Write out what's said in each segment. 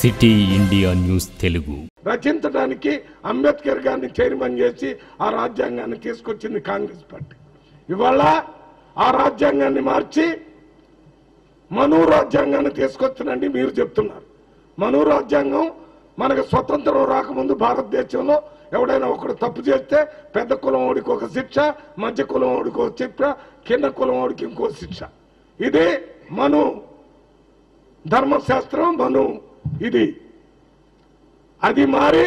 City India news Telugu రచించడానికి అంబేద్కర్ గారిని chairman చేసి ఆ రాజ్యాంగాన్ని తీసుకొచ్చింది కాంగ్రెస్ పార్టీ. ఇవాళ ఆ రాజ్యాంగాన్ని మార్చి మను రాజ్యాంగాన్ని తీసుకొచ్చినండి మీరు చెప్తున్నారు. మను రాజ్యాంగం మనకు స్వతంత్రం రాకముందు భారతదేశంలో ఎవడైనా ఒకడు తప్పు చేస్తే పెద్ద కులం వాడికి ఒక శిక్ష, మధ్య కులం వాడికి ఒక శిక్ష, కింద కులం వాడికి ఇంకో శిక్ష. ఇది మను ధర్మశాస్త్రం. మను ఇది అది మారి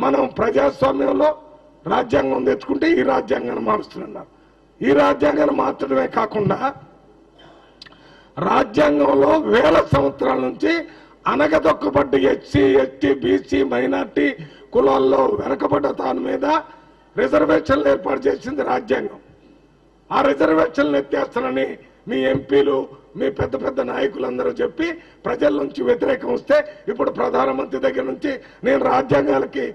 మనం ప్రజాస్వామ్యంలో రాజ్యాంగం తెచ్చుకుంటే ఈ రాజ్యాంగాన్ని మారుస్తున్నారు. ఈ రాజ్యాంగాన్ని మార్చడమే కాకుండా రాజ్యాంగంలో వేల సంవత్సరాల నుంచి అనగదొక్కబడ్డ ఎస్సీ, ఎస్టీ, బీసీ, మైనార్టీ కులాల్లో వెనకబడ్డ దాని మీద రిజర్వేషన్లు ఏర్పాటు చేసింది రాజ్యాంగం. ఆ రిజర్వేషన్లు ఎత్తేస్తానని మీ ఎంపీలు, మీ పెద్ద పెద్ద నాయకులందరూ చెప్పి ప్రజల నుంచి వ్యతిరేకం వస్తే ఇప్పుడు ప్రధానమంత్రి దగ్గర నుంచి నేను రాజ్యాంగాలకి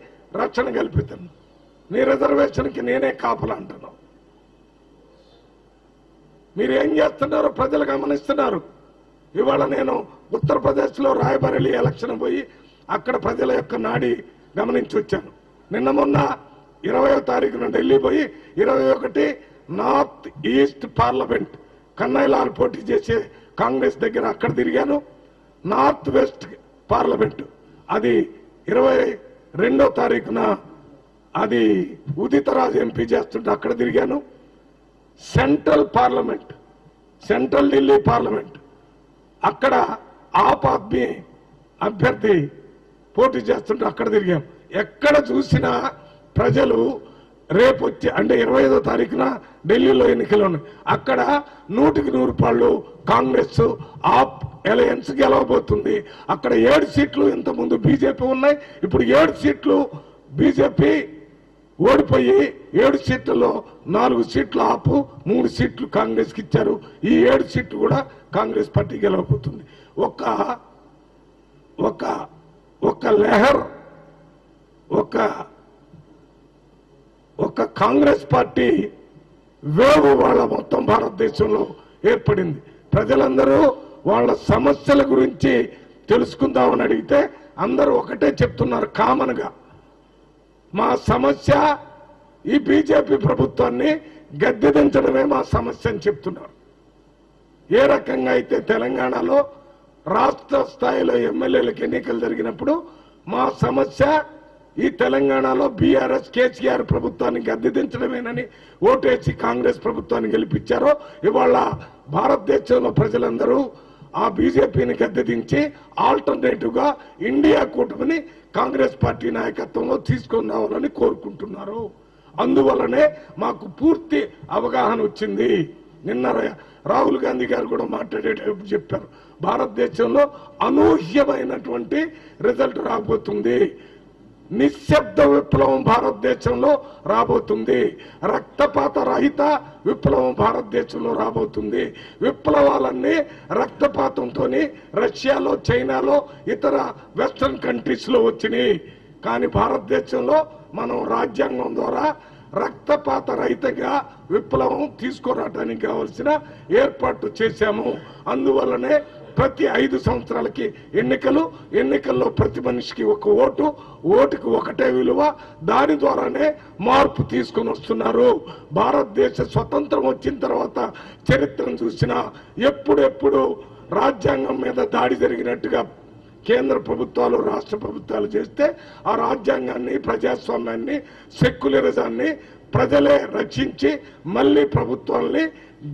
రక్షణ కల్పిస్తాను, నీ రిజర్వేషన్కి నేనే కాపలా అంటున్నాను. మీరు ఏం చేస్తున్నారో ప్రజలు గమనిస్తున్నారు. ఇవాళ నేను ఉత్తరప్రదేశ్లో రాయబరేలీ ఎలక్షన్ పోయి అక్కడ ప్రజల యొక్క నాడి గమనించి వచ్చాను. నిన్న మొన్న 20వ తారీఖున ఢిల్లీ పోయి 21 నార్త్ ఈస్ట్ పార్లమెంట్ కన్నయ్యలాల్ పోటీ చేసే కాంగ్రెస్ దగ్గర అక్కడ తిరిగాను. నార్త్ వెస్ట్ పార్లమెంట్ అది 22వ తారీఖున అది ఉదితరాజ్ ఎంపీ చేస్తుంటే అక్కడ తిరిగాను. Central parliament, central Delhi parliament అక్కడ ఆప్ ఆద్మీ అభ్యర్థి పోటీ చేస్తుంటే అక్కడ తిరిగాం. ఎక్కడ చూసినా ప్రజలు రేపు వచ్చి అంటే 25వ తారీఖున ఢిల్లీలో ఎన్నికలు ఉన్నాయి. అక్కడ 100కి 100 పాళ్ళు కాంగ్రెస్ ఆప్ అలయన్స్ గెలవబోతుంది. అక్కడ 7 సీట్లు ఇంతకుముందు బీజేపీ ఉన్నాయి, ఇప్పుడు 7 సీట్లు బీజేపీ ఓడిపోయి 7 సీట్లలో 4 సీట్లు ఆపు, 3 సీట్లు కాంగ్రెస్కి ఇచ్చారు. ఈ 7 సీట్లు కూడా కాంగ్రెస్ పార్టీ గెలవబోతుంది. ఒక లెహర్ ఒక కాంగ్రెస్ పార్టీ వేవ్ వాళ్ళ మొత్తం భారతదేశంలో ఏర్పడింది. ప్రజలందరూ వాళ్ళ సమస్యల గురించి తెలుసుకుందామని అడిగితే అందరూ ఒకటే చెప్తున్నారు కామన్ గా, మా సమస్య ఈ బీజేపీ ప్రభుత్వాన్ని గద్దెదించడమే మా సమస్య అని చెప్తున్నారు. ఏ రకంగా అయితే తెలంగాణలో రాష్ట్ర స్థాయిలో ఎమ్మెల్యేలకు ఎన్నికలు జరిగినప్పుడు మా సమస్య ఈ తెలంగాణలో బీఆర్ఎస్ కేసీఆర్ ప్రభుత్వాన్ని గద్దెదించడమేనని ఓటేసి కాంగ్రెస్ ప్రభుత్వాన్ని గెలిపించారో, ఇవాళ భారతదేశంలో ప్రజలందరూ ఆ బీజేపీని గద్దెదించి ఆల్టర్నేటివ్ గా ఇండియా కూటమిని కాంగ్రెస్ పార్టీ నాయకత్వంలో తీసుకొని రావాలని కోరుకుంటున్నారు. అందువల్లనే మాకు పూర్తి అవగాహన వచ్చింది. నిన్న రాహుల్ గాంధీ గారు కూడా మాట్లాడేటప్పుడు చెప్పారు, భారతదేశంలో అనూహ్యమైనటువంటి రిజల్ట్ రాబోతుంది, నిశ్శబ్ద విప్లవం భారతదేశంలో రాబోతుంది, రక్తపాత రహిత విప్లవం భారతదేశంలో రాబోతుంది. విప్లవాలన్నీ రక్తపాతంతో రష్యాలో, చైనాలో, ఇతర వెస్టర్న్ కంట్రీస్ లో వచ్చినాయి. కానీ భారతదేశంలో మనం రాజ్యాంగం ద్వారా రక్తపాత రహితంగా విప్లవం తీసుకురావడానికి కావలసిన ఏర్పాట్లు చేశాము. అందువల్లనే ప్రతి 5 సంవత్సరాలకి ఎన్నికల్లో ప్రతి మనిషికి ఒక ఓటుకి ఒకటే విలువ, దాని ద్వారానే మార్పు తీసుకుని వస్తున్నారు. భారతదేశ స్వతంత్రం వచ్చిన తర్వాత చరిత్రను చూసినా ఎప్పుడెప్పుడు రాజ్యాంగం మీద దాడి జరిగినట్టుగా కేంద్ర ప్రభుత్వాలు, రాష్ట్ర ప్రభుత్వాలు చేస్తే ఆ రాజ్యాంగాన్ని, ప్రజాస్వామ్యాన్ని, సెక్యులరిజాన్ని ప్రజలే రక్షించి మళ్ళీ ప్రభుత్వాన్ని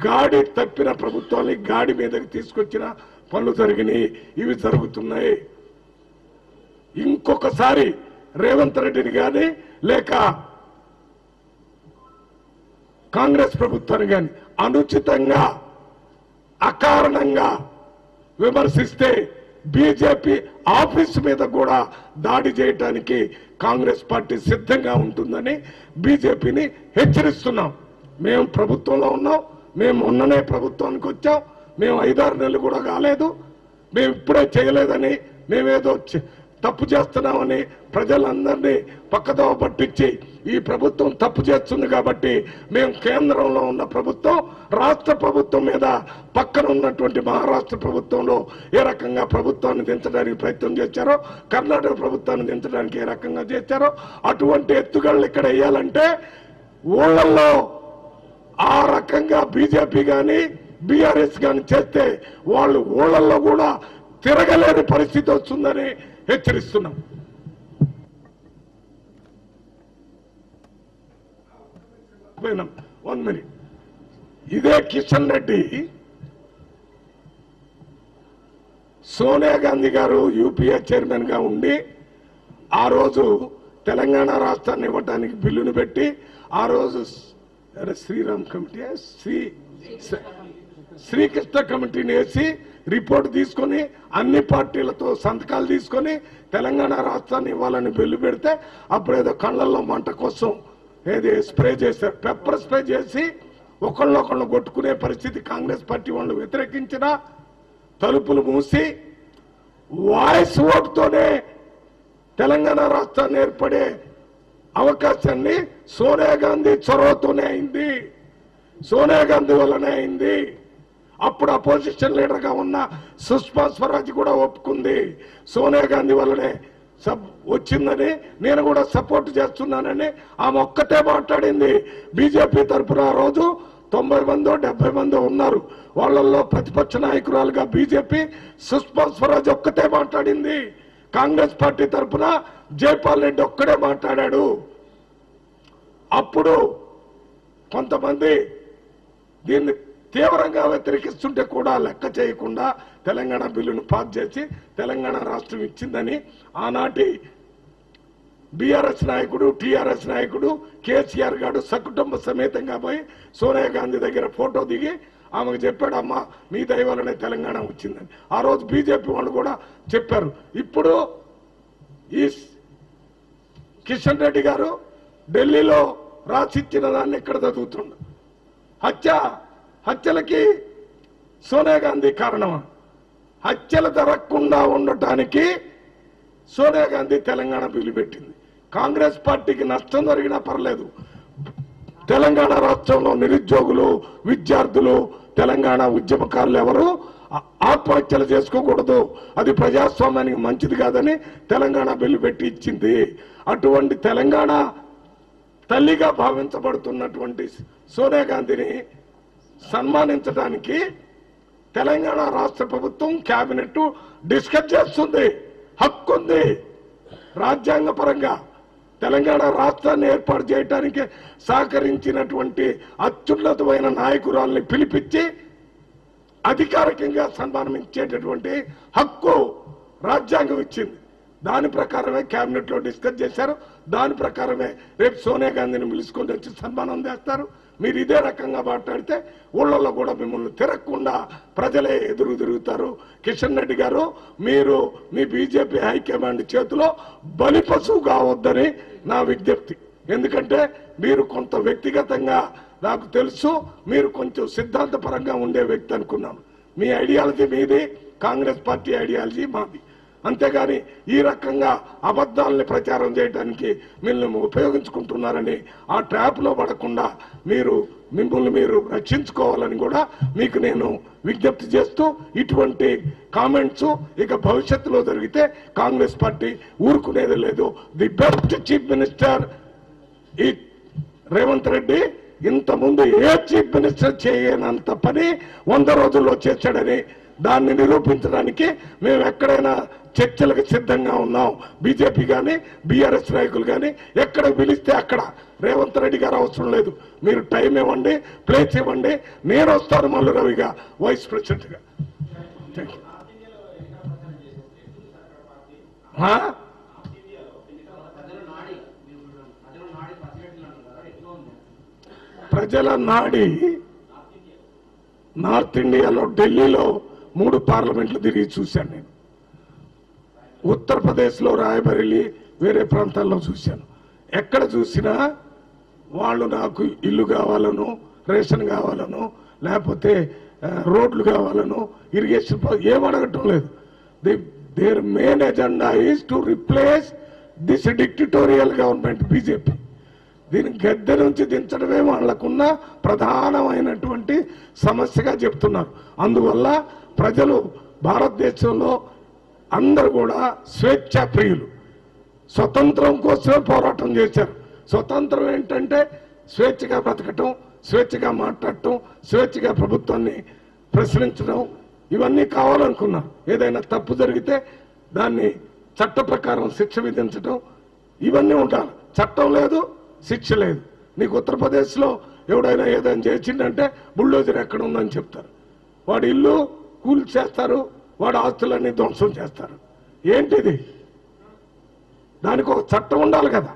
గాడి తప్పిన ప్రభుత్వాన్ని గాడి మీదకి తీసుకొచ్చిన పనులు జరిగినాయి. ఇవి జరుగుతున్నాయి. ఇంకొకసారి రేవంత్ రెడ్డిని కానీ లేక కాంగ్రెస్ ప్రభుత్వాన్ని కానీ అనుచితంగా అకారణంగా విమర్శిస్తే బీజేపీ ఆఫీస్ మీద కూడా దాడి చేయడానికి కాంగ్రెస్ పార్టీ సిద్ధంగా ఉంటుందని బీజేపీని హెచ్చరిస్తున్నాం. మేము ప్రభుత్వంలో ఉన్నాం, మేము మొన్ననే ప్రభుత్వానికి వచ్చాం, మేము 5-6 నెలలు కూడా కాలేదు, మేము ఇప్పుడే చేయలేదని మేమేదో తప్పు చేస్తున్నామని ప్రజలందరినీ పక్కదోవ పట్టించి ఈ ప్రభుత్వం తప్పు చేస్తుంది కాబట్టి మేము కేంద్రంలో ఉన్న ప్రభుత్వం రాష్ట్ర ప్రభుత్వం మీద పక్కన ఉన్నటువంటి మహారాష్ట్ర ప్రభుత్వంలో ఏ రకంగా ప్రభుత్వాన్ని దించడానికి ప్రయత్నం చేశారో, కర్ణాటక ప్రభుత్వాన్ని దించడానికి ఏ రకంగా చేశారో అటువంటి ఎత్తుగళ్ళు ఇక్కడ వేయాలంటే ఊళ్ళల్లో ఆ రకంగా బీజేపీ కానీ బీఆర్ఎస్ కానీ చేస్తే వాళ్ళు ఊళ్ళల్లో కూడా తిరగలేని పరిస్థితి వస్తుందని హెచ్చరిస్తున్నాం. One minute. ఇదే కిషన్ రెడ్డి సోనియా గాంధీ గారు యూపీఏ చైర్మన్ గా ఉండి ఆ రోజు తెలంగాణ రాష్ట్రాన్ని ఇవ్వడానికి బిల్లును పెట్టి ఆ రోజు శ్రీరామ్ కమిటీ శ్రీకృష్ణ కమిటీని వేసి రిపోర్ట్ తీసుకొని అన్ని పార్టీలతో సంతకాలు తీసుకొని తెలంగాణ రాష్ట్రాన్ని ఇవ్వాలని బిల్లు పెడితే అప్పుడేదో కళ్ళల్లో మంట కోసం ఏది స్ప్రే చేశారు, పెప్పర్ స్ప్రే చేసి ఒకళ్ళొకళ్ళు కొట్టుకునే పరిస్థితి కాంగ్రెస్ పార్టీ వాళ్ళు వ్యతిరేకించిన తలుపులు మూసి వాయిస్ ఓటుతోనే తెలంగాణ రాష్ట్రాన్ని ఏర్పడే అవకాశాన్ని సోనియా గాంధీ చొరవతోనే అయింది, సోనియా గాంధీ వల్లనే అయింది. అప్పుడు అపోజిషన్ లీడర్ గా ఉన్న సుష్మా స్వరాజ్ కూడా ఒప్పుకుంది సోనియా గాంధీ వల్లనే వచ్చిందని, నేను కూడా సపోర్ట్ చేస్తున్నానని ఆమె ఒక్కటే మాట్లాడింది. బీజేపీ తరఫున ఆ రోజు 90 మందో 70 మందో ఉన్నారు, వాళ్ళల్లో ప్రతిపక్ష నాయకురాలుగా బీజేపీ సుష్మా స్వరాజ్ ఒక్కటే మాట్లాడింది. కాంగ్రెస్ పార్టీ తరఫున జైపాల్ రెడ్డి ఒక్కడే మాట్లాడాడు. అప్పుడు కొంతమంది దీన్ని తీవ్రంగా వ్యతిరేకిస్తుంటే కూడా లెక్క చేయకుండా తెలంగాణ బిల్లును పాస్ చేసి తెలంగాణ రాష్ట్రం ఇచ్చిందని ఆనాటి బీఆర్ఎస్ నాయకుడు టీఆర్ఎస్ నాయకుడు కేసీఆర్ గారు సకుటుంబ సమేతంగా పోయి సోనియా గాంధీ దగ్గర ఫోటో దిగి ఆమెకు చెప్పాడు, అమ్మా మీ దయ వల్లనే తెలంగాణ వచ్చిందని. ఆ రోజు బీజేపీ వాళ్ళు కూడా చెప్పారు. ఇప్పుడు ఈ కిషన్ రెడ్డి గారు ఢిల్లీలో రాసిచ్చిన దాన్ని ఇక్కడ చదువుతుండ్రు. హత్యలకి సోనియా గాంధీ కారణమా? హత్యలు జరగకుండా ఉండటానికి సోనియా గాంధీ తెలంగాణ బిల్లు పెట్టింది. కాంగ్రెస్ పార్టీకి నష్టం జరిగినా పర్లేదు, తెలంగాణ రాష్ట్రంలో నిరుద్యోగులు, విద్యార్థులు, తెలంగాణ ఉద్యమకారులు ఎవరు ఆత్మహత్యలు చేసుకోకూడదు, అది ప్రజాస్వామ్యానికి మంచిది కాదని తెలంగాణ బిల్లు పెట్టి ఇచ్చింది. అటువంటి తెలంగాణ తల్లిగా భావించబడుతున్నటువంటి సోనియా గాంధీని సన్మానించడానికి తెలంగాణ రాష్ట్ర ప్రభుత్వం కేబినెట్ డిస్కస్ చేస్తుంది, హక్కు ఉంది. రాజ్యాంగ పరంగా తెలంగాణ రాష్ట్రాన్ని ఏర్పాటు చేయడానికి సహకరించినటువంటి అత్యున్నతమైన నాయకురాల్ని పిలిపించి అధికారికంగా సన్మానించేటటువంటి హక్కు రాజ్యాంగం ఇచ్చింది. దాని ప్రకారమే కేబినెట్ లో డిస్కస్ చేశారు. దాని ప్రకారమే రేపు సోనియా గాంధీని పిలుచుకొని వచ్చి సన్మానం చేస్తారు. మీరు ఇదే రకంగా మాట్లాడితే ఊళ్ళల్లో కూడా మిమ్మల్ని తిరగకుండా ప్రజలే ఎదురు తిరుగుతారు. కిషన్ రెడ్డి గారు, మీరు మీ బీజేపీ హైకమాండ్ చేతిలో బలిపశువు కావద్దని నా విజ్ఞప్తి. ఎందుకంటే మీరు కొంత వ్యక్తిగతంగా నాకు తెలుసు, మీరు కొంచెం సిద్ధాంతపరంగా ఉండే వ్యక్తి అనుకున్నాను. మీ ఐడియాలజీ మీది, కాంగ్రెస్ పార్టీ ఐడియాలజీ మాది. అంతేగాని ఈ రకంగా అబద్ధాలని ప్రచారం చేయడానికి మిమ్మల్ని ఉపయోగించుకుంటున్నారని ఆ ట్రాప్ లో పడకుండా మిమ్మల్ని మీరు రక్షించుకోవాలని కూడా మీకు నేను విజ్ఞప్తి చేస్తూ, ఇటువంటి కామెంట్స్ ఇక భవిష్యత్తులో జరిగితే కాంగ్రెస్ పార్టీ ఊరుకునేది లేదు. ది బెస్ట్ చీఫ్ మినిస్టర్ ఈ రేవంత్ రెడ్డి ఇంతకుముందు ఏ చీఫ్ మినిస్టర్ చేయనంత పని 100 రోజుల్లో చేశాడని దాన్ని నిరూపించడానికి మేము ఎక్కడైనా చర్చలకు సిద్ధంగా ఉన్నాం. బీజేపీ కానీ బీఆర్ఎస్ నాయకులు కానీ ఎక్కడ పిలిస్తే అక్కడ. రేవంత్ రెడ్డి గారు అవసరం లేదు, మీరు టైం ఇవ్వండి, ప్లేస్ ఇవ్వండి, నేను వస్తాను మల్లు రవిగా వైస్ ప్రెసిడెంట్ గా. ప్రజల నాడి నార్త్ ఇండియాలో ఢిల్లీలో 3 పార్లమెంట్లు తిరిగి చూశాను నేను. ఉత్తరప్రదేశ్లో రాయబరేలీ, వేరే ప్రాంతాల్లో చూశాను. ఎక్కడ చూసినా వాళ్ళు నాకు ఇల్లు కావాలను, రేషన్ కావాలను, లేకపోతే రోడ్లు కావాలను, ఇరిగేషన్ ఏమడగటం లేదు. The Their main agenda is to replace this dictatorial government, BJP. దీని గద్దె నుంచి దించడమే వాళ్లకున్న ప్రధానమైనటువంటి సమస్యగా చెప్తున్నారు. అందువల్ల ప్రజలు భారతదేశంలో అందరూ కూడా స్వేచ్ఛా ప్రియులు, స్వతంత్రం కోసమే పోరాటం చేశారు. స్వతంత్రం ఏంటంటే స్వేచ్ఛగా బ్రతకటం, స్వేచ్ఛగా మాట్లాడటం, స్వేచ్ఛగా ప్రభుత్వాన్ని ప్రశ్నించడం, ఇవన్నీ కావాలనుకున్నారు. ఏదైనా తప్పు జరిగితే దాన్ని చట్ట ప్రకారం శిక్ష విధించడం, ఇవన్నీ ఉండాలి. చట్టం లేదు, శిక్ష లేదు. నీకు ఉత్తరప్రదేశ్లో ఎవడైనా ఏదైనా చేసిందంటే బుల్డోజర్ ఎక్కడ ఉందని చెప్తారు, వాడి ఇల్లు కూల్చేస్తారు, వాడి ఆస్తులన్నీ ధ్వంసం చేస్తారు. ఏంటిది? దానికి ఒక చట్టం ఉండాలి కదా.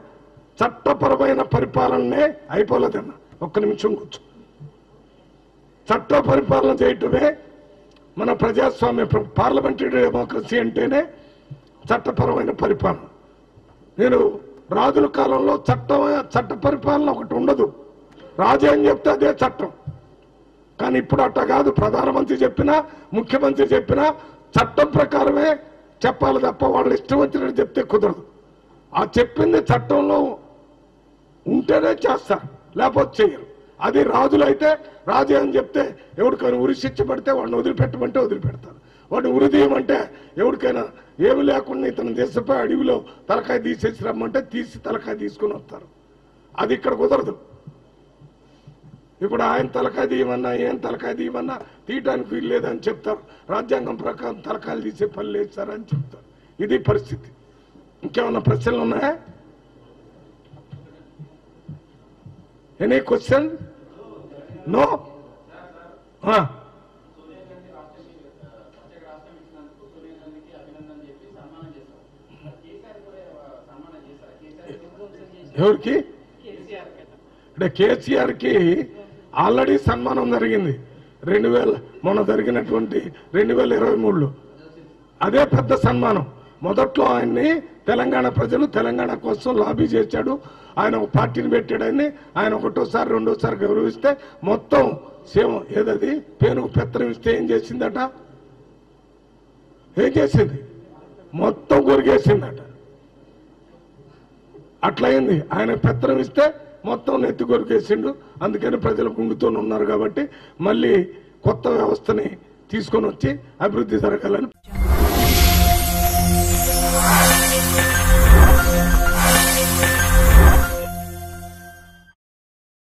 చట్టపరమైన పరిపాలననే అయిపోలేదన్న. ఒక్క నిమిషం కూర్చో. చట్ట పరిపాలన చేయటమే మన ప్రజాస్వామ్య పార్లమెంటరీ డెమోక్రసీ అంటేనే చట్టపరమైన పరిపాలన. నేను రాజుల కాలంలో చట్ట పరిపాలన ఒకటి ఉండదు. రాజు ఏం చెప్తే అదే చట్టం. కానీ ఇప్పుడు అట్ట కాదు. ప్రధానమంత్రి చెప్పినా, ముఖ్యమంత్రి చెప్పినా చట్టం ప్రకారమే చెప్పాలి తప్ప వాళ్ళు ఇష్టం వచ్చినట్టు చెప్తే కుదరదు. ఆ చెప్పింది చట్టంలో ఉంటేనే చేస్తారు, లేకపోతే చేయరు. అది రాజులైతే రాజు అని చెప్తే ఎవరికైనా ఉరి శిక్ష పడితే వాడిని వదిలిపెట్టమంటే వదిలిపెడతారు. వాడిని ఉరిదీయమంటే ఎవరికైనా ఏమి లేకుండా ఇతను దేశపోయి అడవిలో తలకాయ తీసేసి రమ్మంటే తీసి తలకాయ తీసుకుని వస్తారు. అది ఇక్కడ కుదరదు. ఇప్పుడు ఆయన తలకాయ తీయమన్నా, ఏం తలకాయ తీయమన్నా తీయటానికి వీలు లేదని చెప్తారు. రాజ్యాంగం ప్రకారం తలకాయలు తీసే పని లేదు సార్ అని చెప్తారు. ఇది పరిస్థితి. ఇంకేమన్నా ప్రశ్నలు ఉన్నాయా? Any question? నో? ఎవరికి? అంటే కేసీఆర్ కి ఆల్రెడీ సన్మానం జరిగింది. 2000 మొన్న జరిగినటువంటి 2023లో అదే పెద్ద సన్మానం. మొదట్లో ఆయన్ని తెలంగాణ ప్రజలు తెలంగాణ కోసం లాబీ చేశాడు. ఆయన ఒక పార్టీని పెట్టాడని ఆయన ఒకటోసారి రెండోసారి గౌరవిస్తే మొత్తం సేవ ఏదది పేనుకు పెత్తనం ఇస్తే ఏం చేసిందట? ఏం చేసింది? మొత్తం కొరిగేసిందట. అట్లయింది. ఆయన పెత్తనం ఇస్తే మొత్తం నెత్తి కొరికేసిండు. అందుకని ప్రజలు గుండుతో ఉన్నారు కాబట్టి మళ్ళీ కొత్త వ్యవస్థని తీసుకొని వచ్చి అభివృద్ధి జరగాలని